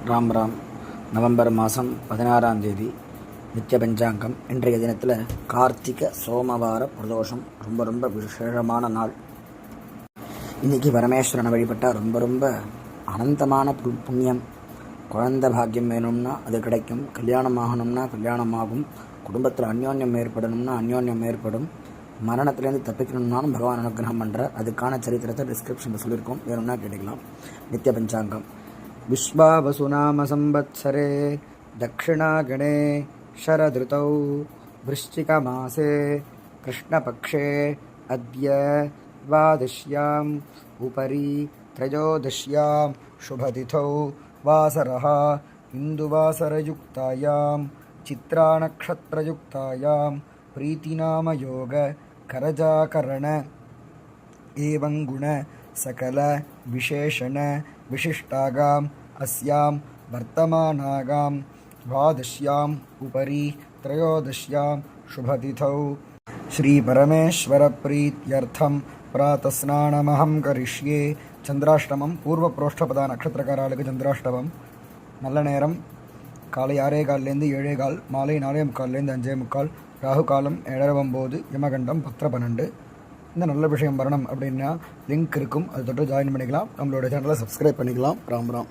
Ram Ram. November மாதம் 16ஆம் தேதி நித்திய பஞ்சாங்கம். இன்றைய தினத்தில் கார்த்திகை சோமவார பிரதோஷம். ரொம்ப விசேஷமான நாள். இன்றைக்கி பரமேஸ்வரனை வழிபட்டால் ரொம்ப அனந்தமான புண்ணியம். குழந்தை பாக்கியம் வேணும்னா அது கிடைக்கும். கல்யாணம் ஆகணும்னா கல்யாணமாகும். குடும்பத்தில் அந்யோன்யம் ஏற்படணும்னா அந்யோன்யம் ஏற்படும். மரணத்திலேருந்து தப்பிக்கணும்னாலும் பகவான் அனுகிரகம் பண்ணுறார். அதுக்கான சரித்திரத்தை டிஸ்கிரிப்ஷனில் சொல்லியிருக்கோம், வேணும்னா கேட்டுக்கலாம். நித்திய பஞ்சாங்கம். விஸ்வாவசுநாம சம்பத்சரே தக்ஷிணாகணே शरदृतौ वृश्चिकमासे कृष्णपक्षे अद्य द्वादश्याम् उपरि त्रयोदश्यां शुभतिथौ वासरः इन्दुवासरयुक्तायां चित्रानक्षत्रयुक्तायां प्रीतिनामयोग करजाकरण एवं गुण सकल विशेषण विशिष्टागाम् अस्यां वर्तमानागां द्वादश्याम् उपरि त्रयोदश्यां शुभतिथौ श्री परमेश्वर प्रीत्यर्थं प्रातस्नानमहं करिष्ये. சந்திராஷ்டமம் பூர்வப்ரோஷ்டபதா நட்சத்திரக்காரர்களுக்கு சந்திராஷ்டமம். நல்ல நேரம் காலை 6:15 7:15, மாலை 4:45 5:45, ராகு காலம் 7:09, யமகண்டம் 10:12. இந்த நல்ல விஷயம் வரணும் அப்படின்னா லிங்க் இருக்கும், அது தொட்டு ஜாயின் பண்ணிக்கலாம். நம்மளோட சேனலை சப்ஸ்கிரைப் பண்ணிக்கலாம். ராம் ராம்.